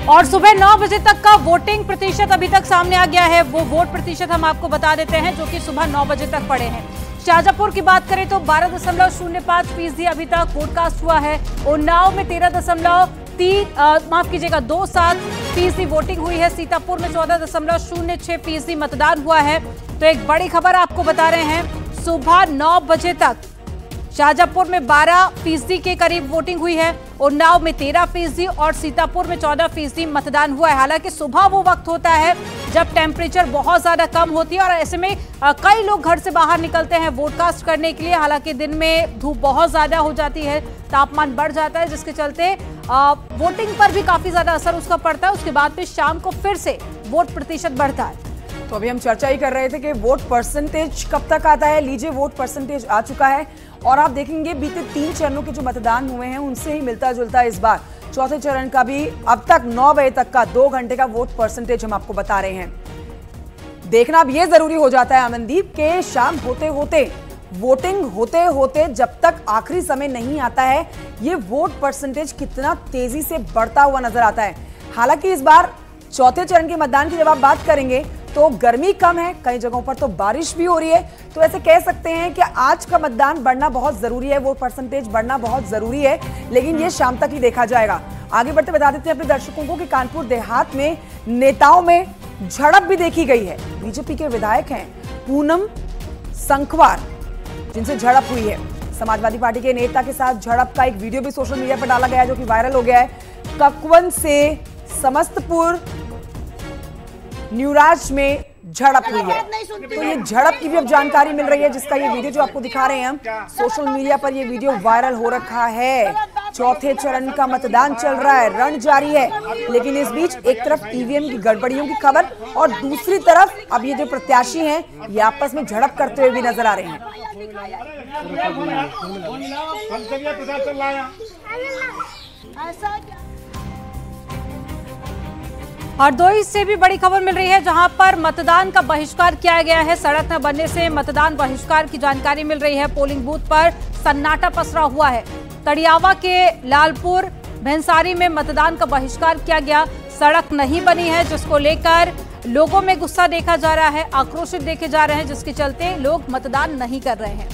और सुबह 9 बजे तक का वोटिंग प्रतिशत अभी तक सामने आ गया है। वो वोट प्रतिशत हम आपको बता देते हैं जो कि सुबह 9 बजे तक पड़े हैं। शाजापुर की बात करें तो 12.05% अभी तक वोट कास्ट हुआ है। उन्नाव में 13.27% वोटिंग हुई है। सीतापुर में 14.06% मतदान हुआ है। तो एक बड़ी खबर आपको बता रहे हैं, सुबह 9 बजे तक शाजापुर में 12% के करीब वोटिंग हुई है। उन्नाव में 13% और सीतापुर में 14% मतदान हुआ है। हालांकि सुबह वो वक्त होता है जब टेम्परेचर बहुत ज्यादा कम होती है और ऐसे में कई लोग घर से बाहर निकलते हैं वोट कास्ट करने के लिए। हालांकि दिन में धूप बहुत ज्यादा हो जाती है, तापमान बढ़ जाता है, जिसके चलते वोटिंग पर भी काफी ज्यादा असर उसका पड़ता है। उसके बाद फिर शाम को फिर से वोट प्रतिशत बढ़ता है। तो अभी हम चर्चा ही कर रहे थे कि वोट परसेंटेज कब तक आता है। लीजिए, वोट परसेंटेज आ चुका है और आप देखेंगे बीते 3 चरणों के जो मतदान हुए हैं उनसे ही मिलता जुलता इस बार चौथे चरण का भी अब तक 9 बजे तक का 2 घंटे का वोट परसेंटेज हम आपको बता रहे हैं। देखना अब ये जरूरी हो जाता है अमनदीप के शाम होते होते, वोटिंग होते होते जब तक आखिरी समय नहीं आता है, ये वोट परसेंटेज कितना तेजी से बढ़ता हुआ नजर आता है। हालांकि इस बार चौथे चरण के मतदान की जब आप बात करेंगे तो गर्मी कम है, कई जगहों पर तो बारिश भी हो रही है। तो ऐसे कह सकते हैं कि आज का मतदान बढ़ना बहुत जरूरी है, वोट परसेंटेज बढ़ना बहुत जरूरी है, लेकिन ये शाम तक ही देखा जाएगा। आगे बढ़ते बता देते हैं अपने दर्शकों को कि कानपुर देहात में नेताओं में झड़प भी देखी गई है। बीजेपी के विधायक हैं पूनम संखवार, जिनसे झड़प हुई है। समाजवादी पार्टी के नेता के साथ झड़प का एक वीडियो भी सोशल मीडिया पर डाला गया है जो कि वायरल हो गया है। ककवन से समस्तपुर न्यूराज में झड़प हुई है। तो ये झड़प की भी अब जानकारी मिल रही है, जिसका ये वीडियो जो आपको दिखा रहे हैं हम, सोशल मीडिया पर ये वीडियो वायरल हो रखा है। चौथे चरण का मतदान चल रहा है, रण जारी है, लेकिन इस बीच एक तरफ ईवीएम की गड़बड़ियों की खबर और दूसरी तरफ अब ये जो प्रत्याशी हैं ये आपस में झड़प करते हुए भी नजर आ रहे हैं। हरदोई से भी बड़ी खबर मिल रही है, जहां पर मतदान का बहिष्कार किया गया है। सड़क न बनने से मतदान बहिष्कार की जानकारी मिल रही है। पोलिंग बूथ पर सन्नाटा पसरा हुआ है। तड़ियावा के लालपुर भैंसारी में मतदान का बहिष्कार किया गया। सड़क नहीं बनी है, जिसको लेकर लोगों में गुस्सा देखा जा रहा है, आक्रोशित देखे जा रहे हैं, जिसके चलते लोग मतदान नहीं कर रहे हैं।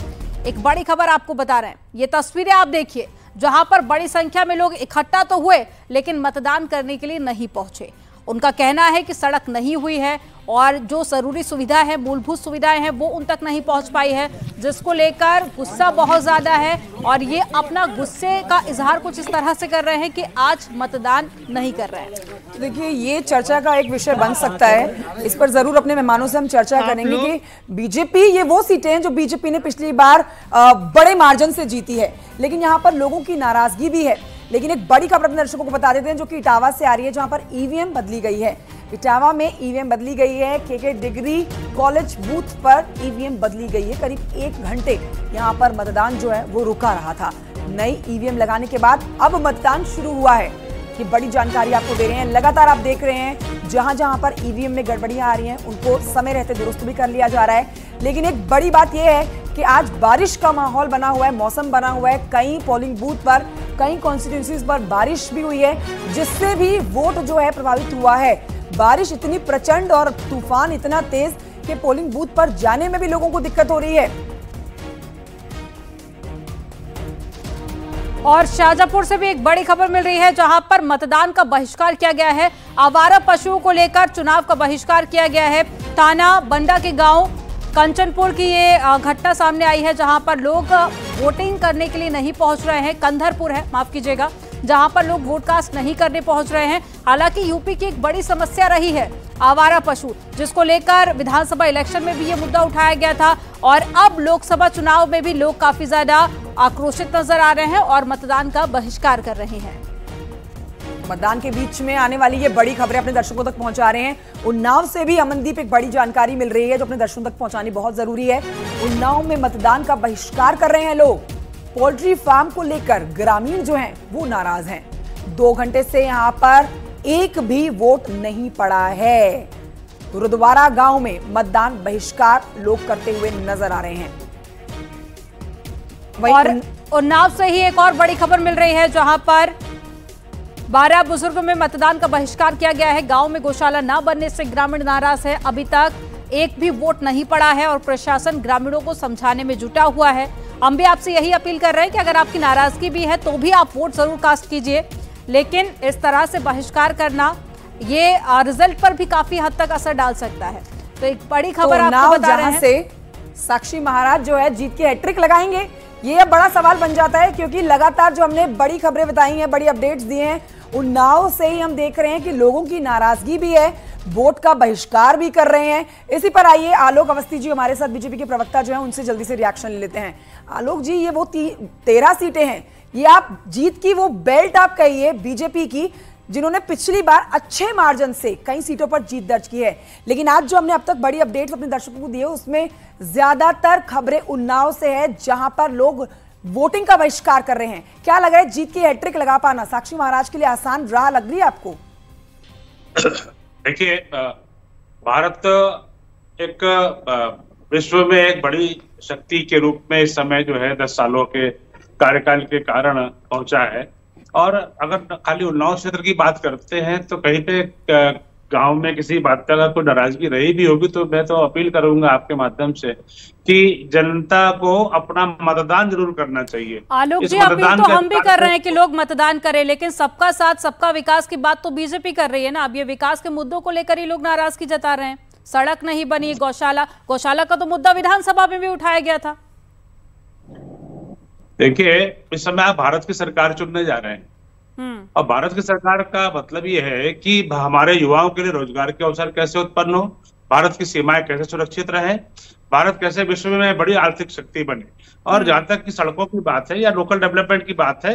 एक बड़ी खबर आपको बता रहे हैं, ये तस्वीरें आप देखिए, जहां पर बड़ी संख्या में लोग इकट्ठा तो हुए लेकिन मतदान करने के लिए नहीं पहुंचे। उनका कहना है कि सड़क नहीं हुई है और जो जरूरी सुविधा है, मूलभूत सुविधाएं हैं, वो उन तक नहीं पहुंच पाई है, जिसको लेकर गुस्सा बहुत ज्यादा है। और ये अपना गुस्से का इजहार कुछ इस तरह से कर रहे हैं कि आज मतदान नहीं कर रहे हैं। तो देखिए, ये चर्चा का एक विषय बन सकता है, इस पर जरूर अपने मेहमानों से हम चर्चा करेंगे कि बीजेपी, ये वो सीटें हैं जो बीजेपी ने पिछली बार बड़े मार्जिन से जीती है, लेकिन यहाँ पर लोगों की नाराजगी भी है। लेकिन एक बड़ी खबर अपने दर्शकों को बता देते हैं जो कि इटावा से आ रही है, जहां पर ईवीएम बदली गई है। इटावा में ईवीएम बदली गई है। केके डिग्री कॉलेज बूथ पर ईवीएम बदली गई है। करीब 1 घंटे यहां पर मतदान जो है वो रुका रहा था। नई ईवीएम लगाने के बाद अब मतदान शुरू हुआ है। ये बड़ी जानकारी आपको दे रहे हैं। लगातार आप देख रहे हैं जहां जहां पर ईवीएम में गड़बड़ियां आ रही हैं उनको समय रहते दुरुस्त भी कर लिया जा रहा है। लेकिन एक बड़ी बात यह है कि आज बारिश का माहौल बना हुआ है, मौसम बना हुआ है। कई पोलिंग बूथ पर, कई कॉन्स्टिट्यूंसीज पर बारिश भी हुई है, जिससे भी वोट जो है प्रभावित हुआ है। बारिश इतनी प्रचंड और तूफान इतना तेज कि पोलिंग बूथ पर जाने में भी लोगों को दिक्कत हो रही है। और शाजापुर से भी एक बड़ी खबर मिल रही है, जहां पर मतदान का बहिष्कार किया गया है। आवारा पशुओं को लेकर चुनाव का बहिष्कार किया गया है। थाना बंडा के गांव कंचनपुर की ये घटना सामने आई है, जहां पर लोग वोटिंग करने के लिए नहीं पहुंच रहे हैं। कंधरपुर है, माफ कीजिएगा, जहां पर लोग वोट कास्ट नहीं करने पहुंच रहे हैं। हालांकि यूपी की एक बड़ी समस्या रही है आवारा पशु, जिसको लेकर विधानसभा इलेक्शन में भी ये मुद्दा उठाया गया था और अब लोकसभा चुनाव में भी लोग काफी ज्यादा आक्रोशित नजर आ रहे हैं और मतदान का बहिष्कार कर रहे हैं। मतदान के बीच में आने वाली ये बड़ी खबरें अपने दर्शकों तक पहुंचा रहे हैं। उन्नाव से भी अमनदीप एक बड़ी जानकारी मिल रही है जो अपने दर्शकों तक पहुंचानी बहुत जरूरी है। उन्नाव में मतदान का बहिष्कार कर रहे हैं लोग। पोल्ट्री फार्म को लेकर ग्रामीण जो हैं वो नाराज हैं। 2 घंटे से यहां पर एक भी वोट नहीं पड़ा है। गुरुद्वारा गांव में मतदान बहिष्कार लोग करते हुए नजर आ रहे हैं। और उन्नाव से ही एक और बड़ी खबर मिल रही है, जहां पर 12 बुजुर्गों में मतदान का बहिष्कार किया गया है। गांव में गौशाला न बनने से ग्रामीण नाराज है। अभी तक एक भी वोट नहीं पड़ा है और प्रशासन ग्रामीणों को समझाने में जुटा हुआ है। हम भी आपसे यही अपील कर रहे हैं कि अगर आपकी नाराजगी भी है तो भी आप वोट जरूर कास्ट कीजिए, लेकिन इस तरह से बहिष्कार करना ये रिजल्ट पर भी काफी हद तक असर डाल सकता है। तो एक बड़ी खबर आपको बता रहे हैं, से साक्षी महाराज जो है जीत के हैट्रिक लगाएंगे, ये अब बड़ा सवाल बन जाता है, क्योंकि लगातार जो हमने बड़ी खबरें बताई हैं, बड़ी अपडेट्स दिए हैं, उन्नाव से ही हम देख रहे हैं कि लोगों की नाराजगी भी है, वोट का बहिष्कार भी कर रहे हैं। इसी पर आइए आलोक अवस्थी जी हमारे साथ, बीजेपी के प्रवक्ता जो हैं, उनसे जल्दी से रिएक्शन ले लेते हैं। आलोक जी, ये वो 13 सीटें हैं, ये आप जीत की वो बेल्ट आप कहिए बीजेपी की, जिन्होंने पिछली बार अच्छे मार्जिन से कई सीटों पर जीत दर्ज की है, लेकिन आज जो हमने अब तक बड़ी अपडेट्स अपने दर्शकों को दी है उसमें ज्यादातर खबरें उन्नाव से है, जहां पर लोग वोटिंग का बहिष्कार कर रहे हैं। क्या लग रहा है जीत की हैट्रिक लगा पाना साक्षी महाराज के लिए आसान राह लग रही है आपको? देखिए, भारत एक विश्व में एक बड़ी शक्ति के रूप में इस समय जो है 10 सालों के कार्यकाल के कारण पहुंचा है। और अगर खाली उन्नाव क्षेत्र की बात करते हैं तो कहीं पे गांव में किसी बात का कोई नाराजगी रही भी होगी तो मैं तो अपील करूंगा आपके माध्यम से कि जनता को अपना मतदान जरूर करना चाहिए। आलोक जी, अपील तो हम भी कर रहे हैं कि लोग मतदान करें, लेकिन सबका साथ सबका विकास की बात तो बीजेपी कर रही है ना। अब ये विकास के मुद्दों को लेकर ही लोग नाराजगी जता रहे हैं। सड़क नहीं बनी, गौशाला का तो मुद्दा विधानसभा में भी उठाया गया था। देखिए, इस समय आप भारत की सरकार चुनने जा रहे हैं और भारत की सरकार का मतलब ये है कि हमारे युवाओं के लिए रोजगार के अवसर कैसे उत्पन्न हो, भारत की सीमाएं कैसे सुरक्षित रहे, भारत कैसे विश्व में बड़ी आर्थिक शक्ति बने। और जहां तक की सड़कों की बात है या लोकल डेवलपमेंट की बात है,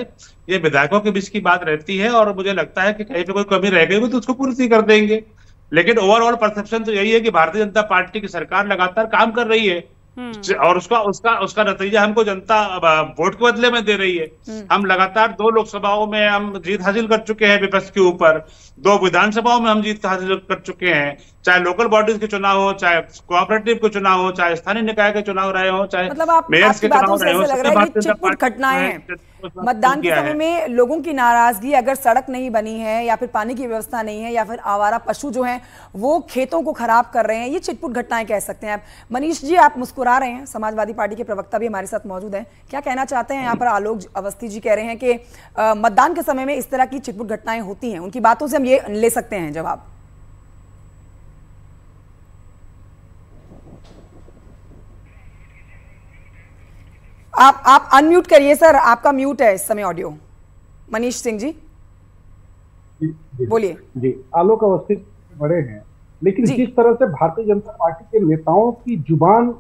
ये विधायकों के बीच की बात रहती है और मुझे लगता है कि कहीं पे कोई कमी रह गई तो उसको पूर्ति कर देंगे। लेकिन ओवरऑल परसेप्शन तो यही है कि भारतीय जनता पार्टी की सरकार लगातार काम कर रही है और उसका नतीजा हमको जनता वोट के बदले में दे रही है। हम लगातार 2 लोकसभाओं में हम जीत हासिल कर चुके हैं विपक्ष के ऊपर, 2 विधानसभाओं में हम जीत हासिल कर चुके हैं, चाहे लोकल बॉडीज के चुनाव हो, चाहे कोऑपरेटिव के चुनाव हो, चाहे स्थानीय निकाय के चुनाव रहे हो, चाहे मेयर्स के चुनाव रहे हो। मतदान के समय में लोगों की नाराजगी, अगर सड़क नहीं बनी है या फिर पानी की व्यवस्था नहीं है या फिर आवारा पशु जो हैं वो खेतों को खराब कर रहे हैं, ये छिटपुट घटनाएं कह सकते हैं आप। मनीष जी, आप मुस्कुरा रहे हैं, समाजवादी पार्टी के प्रवक्ता भी हमारे साथ मौजूद हैं, क्या कहना चाहते हैं? यहाँ पर आलोक अवस्थी जी कह रहे हैं कि मतदान के समय में इस तरह की छिटपुट घटनाएं होती हैं, उनकी बातों से हम ये ले सकते हैं जवाब। आप अनम्यूट करिए सर, आपका म्यूट है इस समय ऑडियो। मनीष सिंह जी बोलिए। जी, आलोक अवस्थी बड़े हैं, लेकिन जिस तरह से भारतीय जनता पार्टी के नेताओं की जुबान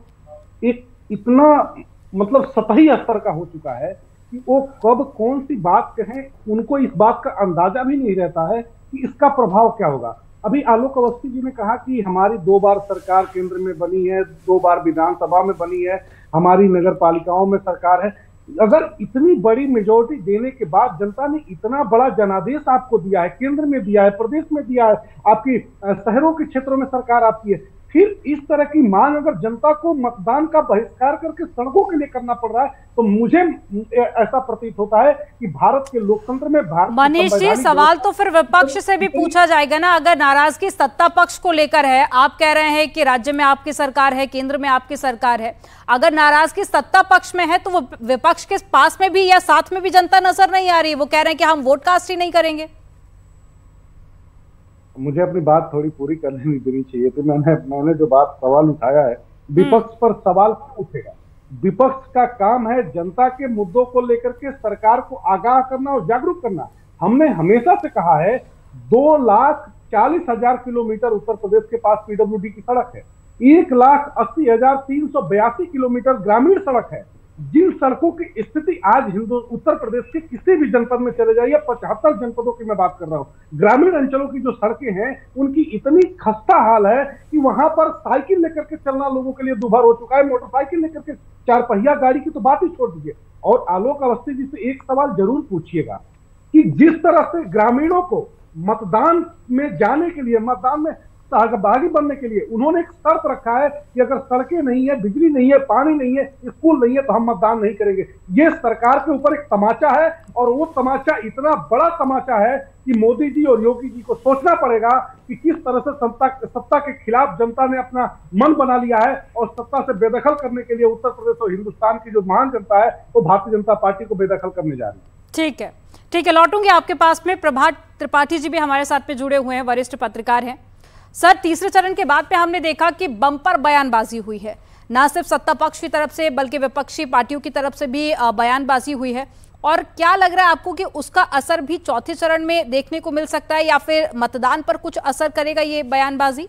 एक इतना मतलब सतही स्तर का हो चुका है कि वो कब कौन सी बात कहें, उनको इस बात का अंदाजा भी नहीं रहता है कि इसका प्रभाव क्या होगा। अभी आलोक अवस्थी जी ने कहा कि हमारी 2 बार सरकार केंद्र में बनी है, 2 बार विधानसभा में बनी है, हमारी नगर पालिकाओं में सरकार है। अगर इतनी बड़ी मेजोरिटी देने के बाद जनता ने इतना बड़ा जनादेश आपको दिया है, केंद्र में दिया है, प्रदेश में दिया है, आपकी शहरों के क्षेत्रों में सरकार आपकी है, फिर इस तरह की मांग अगर जनता को मतदान का बहिष्कार करके सड़कों के लिए करना पड़ रहा है तो मुझे ऐसा प्रतीत होता है कि भारत के लोकतंत्र में मनीष जी, सवाल तो फिर विपक्ष से भी पूछा जाएगा ना। अगर नाराजगी सत्ता पक्ष को लेकर है, आप कह रहे हैं कि राज्य में आपकी सरकार है, केंद्र में आपकी सरकार है, अगर नाराजगी सत्ता पक्ष में है तो वो विपक्ष के पास में भी या साथ में भी जनता नजर नहीं आ रही, वो कह रहे हैं कि हम वोट कास्ट ही नहीं करेंगे। मुझे अपनी बात थोड़ी पूरी करनी देनी चाहिए थी। मैंने जो बात सवाल उठाया है, विपक्ष पर सवाल उठेगा। विपक्ष का काम है जनता के मुद्दों को लेकर के सरकार को आगाह करना और जागरूक करना। हमने हमेशा से कहा है 2,40,000 किलोमीटर उत्तर प्रदेश के पास पीडब्ल्यूडी की सड़क है, 1,80,382 किलोमीटर ग्रामीण सड़क है। जिन सड़कों की स्थिति आज उत्तर प्रदेश के किसी भी जनपद में चले जाइए, 75 जनपदों की मैं बात कर रहा हूँ, ग्रामीण अंचलों की जो सड़कें हैं उनकी इतनी खस्ता हाल है कि वहां पर साइकिल लेकर के चलना लोगों के लिए दुभर हो चुका है। मोटरसाइकिल लेकर के 4 पहिया गाड़ी की तो बात ही छोड़ दीजिए। और आलोक अवस्थी जी से एक सवाल जरूर पूछिएगा कि जिस तरह से ग्रामीणों को मतदान में जाने के लिए, मतदान में सहभागी बनने के लिए उन्होंने एक शर्त रखा है कि अगर सड़कें नहीं है, बिजली नहीं है, पानी नहीं है, स्कूल नहीं है तो हम मतदान नहीं करेंगे। ये सरकार के ऊपर एक तमाचा है और वो तमाचा इतना बड़ा तमाचा है कि मोदी जी और योगी जी को सोचना पड़ेगा कि किस तरह से सत्ता के खिलाफ जनता ने अपना मन बना लिया है और सत्ता से बेदखल करने के लिए उत्तर प्रदेश और हिंदुस्तान की जो महान जनता है वो भारतीय जनता पार्टी को बेदखल करने जा रही है। ठीक है, लौटूंगी आपके पास में। प्रभात त्रिपाठी जी भी हमारे साथ में जुड़े हुए हैं, वरिष्ठ पत्रकार हैं। सर, तीसरे चरण के बाद पे हमने देखा कि बम्पर बयानबाजी हुई है, ना सिर्फ सत्ता पक्ष की तरफ से बल्कि विपक्षी पार्टियों की तरफ से भी बयानबाजी हुई है। और क्या लग रहा है आपको कि उसका असर भी चौथे चरण में देखने को मिल सकता है या फिर मतदान पर कुछ असर करेगा ये बयानबाजी?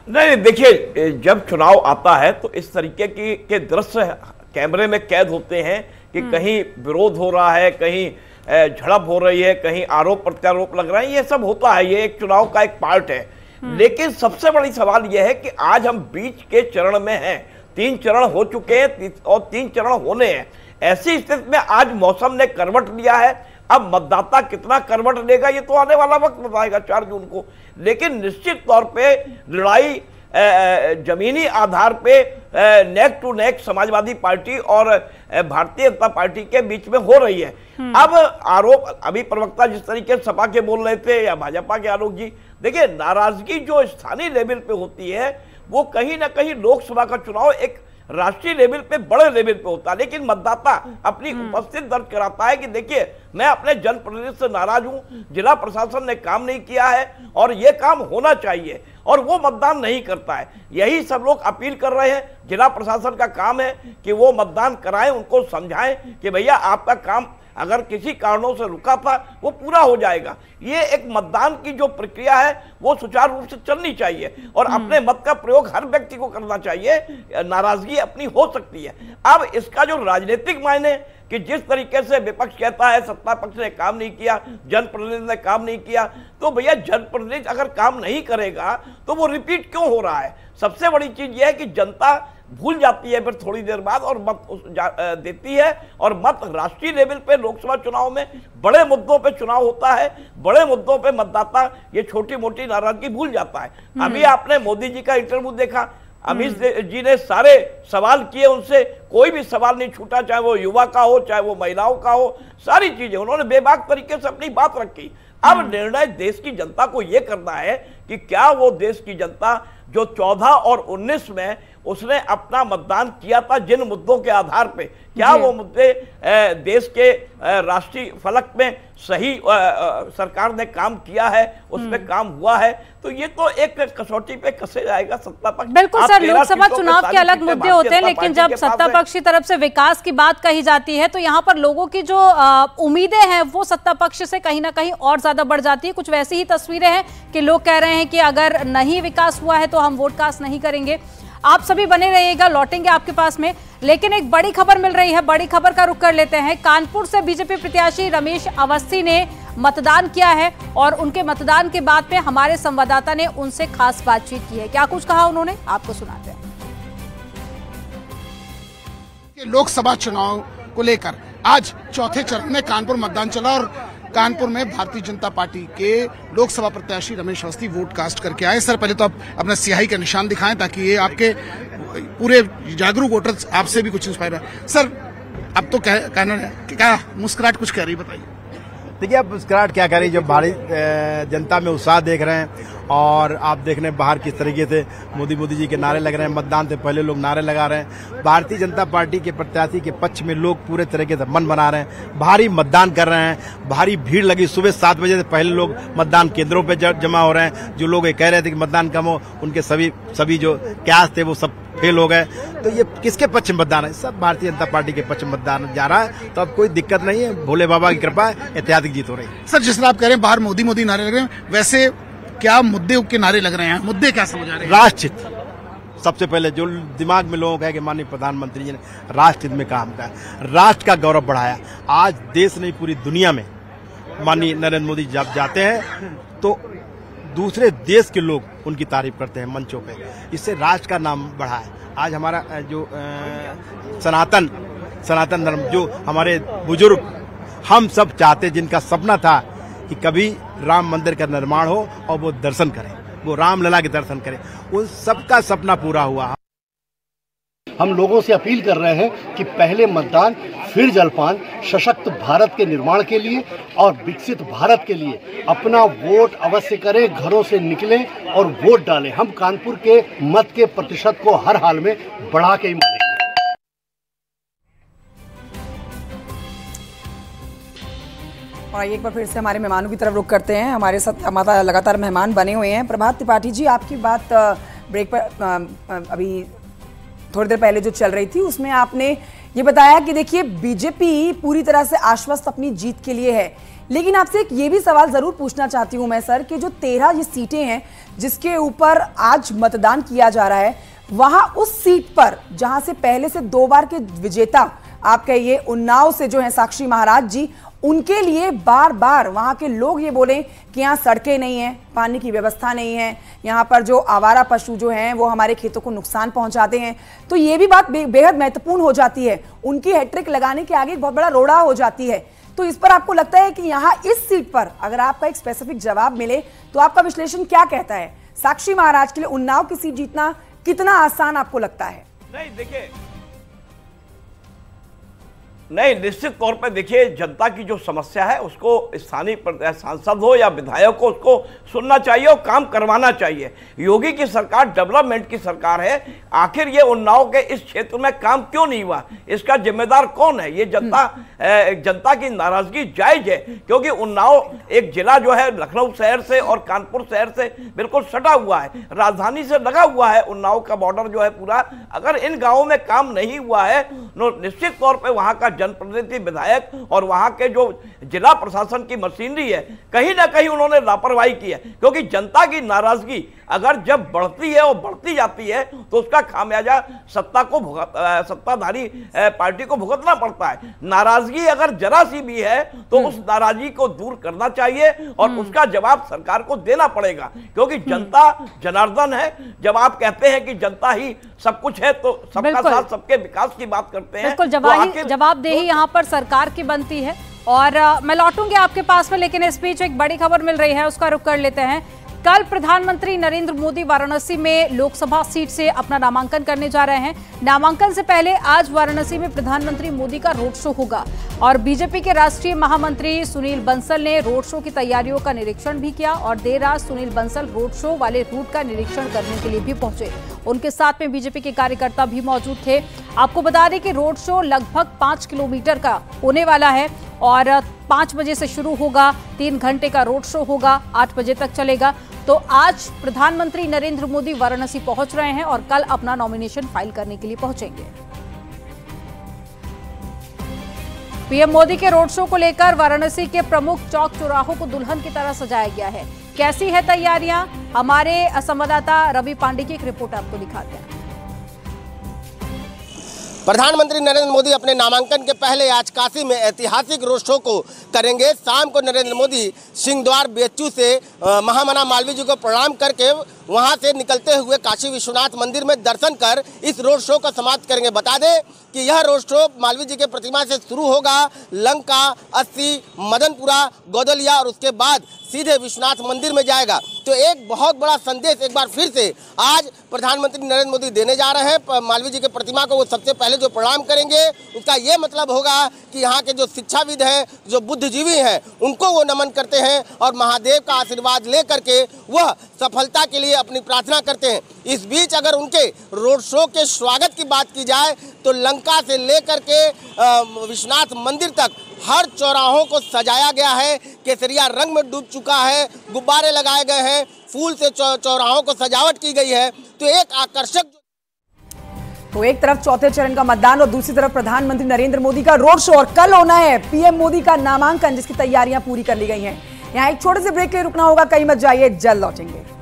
नहीं, देखिए, जब चुनाव आता है तो इस तरीके के दृश्य कैमरे में कैद होते हैं कि कहीं विरोध हो रहा है, कहीं झड़प हो रही है, कहीं आरोप प्रत्यारोप लग रहे हैं। ये सब होता है, ये एक चुनाव का एक पार्ट है। लेकिन सबसे बड़ी सवाल यह है कि आज हम बीच के चरण में हैं, 3 चरण हो चुके हैं और 3 चरण होने हैं। ऐसी स्थिति में आज मौसम ने करवट लिया है। अब मतदाता कितना करवट लेगा ये तो आने वाला वक्त बताएगा 4 जून को। लेकिन निश्चित तौर पे लड़ाई जमीनी आधार पे neck to neck Samajwadi Party और भारतीय जनता पार्टी के बीच में हो रही है। अब आरोप, अभी प्रवक्ता जिस तरीके से सपा के बोल रहे थे या भाजपा के आलोक जी, देखिए, नाराजगी जो स्थानीय लेवल पे होती है वो कहीं ना कहीं लोकसभा का चुनाव एक राष्ट्रीय लेवल पे, बड़े लेवल पे होता है। लेकिन मतदाता अपनी उपस्थिति दर्ज कराता है कि देखिए, मैं अपने जनप्रतिनिधि से नाराज हूं, जिला प्रशासन ने काम नहीं किया है और ये काम होना चाहिए, और वो मतदान नहीं करता है। यही सब लोग अपील कर रहे हैं। जिला प्रशासन का काम है कि वो मतदान कराएं, उनको समझाएं कि भैया आपका काम अगर किसी कारणों से रुका था वो पूरा हो जाएगा। ये एक मतदान की जो प्रक्रिया है वो सुचारू रूप से चलनी चाहिए और अपने मत का प्रयोग हर व्यक्ति को करना चाहिए। नाराजगी अपनी हो सकती है। अब इसका जो राजनीतिक मायने कि जिस तरीके से विपक्ष कहता है सत्ता पक्ष ने काम नहीं किया, जनप्रतिनिधि ने काम नहीं किया, तो भैया जनप्रतिनिधि अगर काम नहीं करेगा तो वो रिपीट क्यों हो रहा है? सबसे बड़ी चीज यह है कि जनता भूल जाती है फिर थोड़ी देर बाद और मत देती है, और मत राष्ट्रीय लेवल पे लोकसभा चुनाव में बड़े मुद्दों पे चुनाव होता है, बड़े मुद्दों पे मतदाता ये छोटी मोटी नाराजगी भूल जाता है। अभी आपने मोदी जी का इंटरव्यू देखा, अमित जी ने सारे सवाल किए, उनसे कोई भी सवाल नहीं छूटा, चाहे वो युवा का हो चाहे वो महिलाओं का हो, सारी चीजें उन्होंने बेबाक तरीके से अपनी बात रखी। अब निर्णय देश की जनता को यह करना है कि क्या वो देश की जनता जो 14 और 19 में उसने अपना मतदान किया था जिन मुद्दों के आधार पे, क्या वो मुद्दे देश के राष्ट्रीय फलक में सही सरकार ने काम किया है, उसमें काम हुआ है? तो ये तो एक कसौटी पे कसे जाएगा सत्ता पक्ष। बिल्कुल सर, लोकसभा चुनाव के अलग मुद्दे होते हैं, लेकिन जब सत्ता पक्ष की तरफ से विकास की बात कही जाती है तो यहाँ पर लोगों की जो उम्मीदें हैं वो सत्ता पक्ष से कहीं ना कहीं और ज्यादा बढ़ जाती है। कुछ वैसी ही तस्वीरें हैं कि लोग कह रहे हैं कि अगर नहीं विकास हुआ है तो हम वोट कास्ट नहीं करेंगे। आप सभी बने रहिएगा, लौटेंगे आपके पास में। लेकिन एक बड़ी खबर मिल रही है, बड़ी खबर का रुख कर लेते हैं। कानपुर से बीजेपी प्रत्याशी रमेश अवस्थी ने मतदान किया है और उनके मतदान के बाद में हमारे संवाददाता ने उनसे खास बातचीत की है। क्या कुछ कहा उन्होंने, आपको सुनाते हैं। लोकसभा चुनाव को लेकर आज चौथे चरण में कानपुर मतदान चला और कानपुर में भारतीय जनता पार्टी के लोकसभा प्रत्याशी रमेश अवस्थी वोट कास्ट करके आए। सर, पहले तो आप अपना स्याही का निशान दिखाएं ताकि ये आपके पूरे जागरूक वोटर्स आपसे भी कुछ इंस्पायर है। सर, अब तो कहना है क्या मुस्कुराहट कुछ कह रही, बताइए। देखिए, अब मुस्कुराहट क्या करें जब भारी जनता में उत्साह देख रहे हैं और आप देख रहे हैं बाहर किस तरीके से मोदी जी के नारे लग रहे हैं। मतदान से पहले लोग नारे लगा रहे हैं। भारतीय जनता पार्टी के प्रत्याशी के पक्ष में लोग पूरे तरीके से मन बना रहे हैं, भारी मतदान कर रहे हैं, भारी भीड़ लगी। सुबह 7 बजे से पहले लोग मतदान केंद्रों पर जमा हो रहे हैं। जो लोग ये कह रहे थे कि मतदान कम हो, उनके सभी जो कैश थे वो सब फेल हो गए। तो ये किसके पक्ष में मतदान है? सब भारतीय जनता पार्टी के पक्ष में मतदान जा रहा है। तो अब कोई दिक्कत नहीं है, भोले बाबा की कृपा है, ऐतिहासिक जीत हो रही है। सर, जिस तरह आप कह रहे हैं बाहर मोदी नारे लग रहे हैं, वैसे क्या मुद्दे के नारे लग रहे हैं? मुद्दे क्या समझ आ रहे हैं? राष्ट्रहित सबसे पहले जो दिमाग में लोगों का है कि माननीय प्रधानमंत्री जी ने राष्ट्रहित में काम किया, राष्ट्र का गौरव बढ़ाया। आज देश नहीं पूरी दुनिया में माननीय नरेंद्र मोदी जब जाते हैं तो दूसरे देश के लोग उनकी तारीफ करते हैं मंचों पे, इससे राष्ट्र का नाम बढ़ा है। आज हमारा जो सनातन धर्म, जो हमारे बुजुर्ग हम सब चाहते, जिनका सपना था कि कभी राम मंदिर का निर्माण हो और वो दर्शन करें, वो रामलला के दर्शन करें। उन सबका सपना पूरा हुआ। हम लोगों से अपील कर रहे हैं कि पहले मतदान फिर जलपान, सशक्त भारत के निर्माण के लिए और विकसित भारत के लिए अपना वोट अवश्य करें, घरों से निकलें और वोट डालें। हम कानपुर के मत के प्रतिशत को हर हाल में बढ़ा के ही मानेंगे। और एक बार फिर से हमारे मेहमानों की तरफ रुख करते हैं। हमारे साथ हमारा लगातार मेहमान बने हुए हैं। प्रभात त्रिपाठी जी, आपकी बात ब्रेक पर अभी थोड़ी देर पहले जो चल रही थी उसमें आपने ये बताया कि देखिए बीजेपी पूरी तरह से आश्वस्त अपनी जीत के लिए है, लेकिन आपसे एक ये भी सवाल जरूर पूछना चाहती हूं मैं सर कि जो 13 ये सीटें हैं जिसके ऊपर आज मतदान किया जा रहा है, वहां उस सीट पर जहां से पहले से 2 बार के विजेता आप कहिए उन्नाव से जो है साक्षी महाराज जी, उनके लिए बार बार वहां के लोग ये बोले कि यहाँ सड़कें नहीं है, पानी की व्यवस्था नहीं है, यहाँ पर जो आवारा पशु जो हैं वो हमारे खेतों को नुकसान पहुंचाते हैं। तो ये भी बात बेहद महत्वपूर्ण हो जाती है, उनकी हैट्रिक लगाने के आगे बहुत बड़ा रोड़ा हो जाती है। तो इस पर आपको लगता है कि यहाँ इस सीट पर अगर आपका एक स्पेसिफिक जवाब मिले तो आपका विश्लेषण क्या कहता है? साक्षी महाराज के लिए उन्नाव की सीट जीतना कितना आसान आपको लगता है? नहीं देखिए, नहीं निश्चित तौर पे देखिए, जनता की जो समस्या है उसको स्थानीय सांसद हो या विधायक हो उसको सुनना चाहिए और काम करवाना चाहिए। योगी की सरकार डेवलपमेंट की सरकार है, आखिर ये उन्नाव के इस क्षेत्र में काम क्यों नहीं हुआ, इसका जिम्मेदार कौन है? ये जनता की नाराजगी जायज है, क्योंकि उन्नाव एक जिला जो है लखनऊ शहर से और कानपुर शहर से बिल्कुल सटा हुआ है, राजधानी से लगा हुआ है उन्नाव का बॉर्डर जो है पूरा। अगर इन गाँवों में काम नहीं हुआ है तो निश्चित तौर पर वहां का जनप्रतिनिधि, विधायक और वहां के जो जिला प्रशासन की मशीनरी है, कहीं ना कहीं उन्होंने लापरवाही की है। क्योंकि जनता की नाराजगी अगर जब बढ़ती है और बढ़ती जाती है तो उसका खामियाजा सत्ताधारी पार्टी को भुगतना पड़ता है। नाराजगी अगर जरा सी भी है तो उस नाराजगी को दूर करना चाहिए और उसका जवाब सरकार को देना पड़ेगा, क्योंकि जनता जनार्दन है। जब आप कहते हैं कि जनता ही सब कुछ है तो सबका साथ सबके विकास की बात करते हैं, बिल्कुल जवाबदेही यहाँ पर सरकार की बनती है। और मैं लौटूंगी आपके पास में, लेकिन इस बीच एक बड़ी खबर मिल रही है, उसका रुख कर लेते हैं। कल प्रधानमंत्री नरेंद्र मोदी वाराणसी में लोकसभा सीट से अपना नामांकन करने जा रहे हैं। नामांकन से पहले आज वाराणसी में प्रधानमंत्री मोदी का रोड शो होगा और बीजेपी के राष्ट्रीय महामंत्री सुनील बंसल ने रोड शो की तैयारियों का निरीक्षण भी किया और देर रात सुनील बंसल रोड शो वाले रूट का निरीक्षण करने के लिए भी पहुंचे। उनके साथ में बीजेपी के कार्यकर्ता भी मौजूद थे। आपको बता दें कि रोड शो लगभग 5 किलोमीटर का होने वाला है और 5 बजे से शुरू होगा, 3 घंटे का रोड शो होगा, 8 बजे तक चलेगा। तो आज प्रधानमंत्री नरेंद्र मोदी वाराणसी पहुंच रहे हैं और कल अपना नॉमिनेशन फाइल करने के लिए पहुंचेंगे। पीएम मोदी के रोड शो को लेकर वाराणसी के प्रमुख चौक चौराहों को दुल्हन की तरह सजाया गया है। कैसी है तैयारियां, हमारे संवाददाता रवि पांडे की एक रिपोर्ट आपको दिखाते हैं। प्रधानमंत्री नरेंद्र मोदी अपने नामांकन के पहले आज काशी में ऐतिहासिक रोड शो को करेंगे। शाम को नरेंद्र मोदी सिंहद्वार BHU से महामना मालवीय जी को प्रणाम करके वहां से निकलते हुए काशी विश्वनाथ मंदिर में दर्शन कर इस रोड शो को समाप्त करेंगे। बता दें कि यह रोड शो मालवीय जी के प्रतिमा से शुरू होगा, लंका, अस्सी, मदनपुरा, गौदलिया और उसके बाद सीधे विश्वनाथ मंदिर में जाएगा। तो एक बहुत बड़ा संदेश एक बार फिर से आज प्रधानमंत्री नरेंद्र मोदी देने जा रहे हैं। मालवीय जी के प्रतिमा को वो सबसे पहले जो प्रणाम करेंगे उसका ये मतलब होगा कि यहाँ के जो शिक्षाविद हैं, जो बुद्धिजीवी हैं, उनको वो नमन करते हैं और महादेव का आशीर्वाद ले करके वह सफलता के लिए अपनी प्रार्थना करते हैं। इस बीच अगर उनके रोड शो के स्वागत की बात की जाए तो लंका से लेकर के विश्वनाथ मंदिर तक हर चौराहों को सजाया गया है, केसरिया रंग में डूब चुका है, गुब्बारे लगाए गए हैं, फूल से चौराहों को सजावट की गई है। तो एक आकर्षक, तो एक तरफ चौथे चरण का मतदान और दूसरी तरफ प्रधानमंत्री नरेंद्र मोदी का रोड शो और कल होना है पीएम मोदी का नामांकन, जिसकी तैयारियां पूरी कर ली गई हैं। यहाँ एक छोटे से ब्रेक के लिए रुकना होगा, कहीं मत जाइए, जल्द लौटेंगे।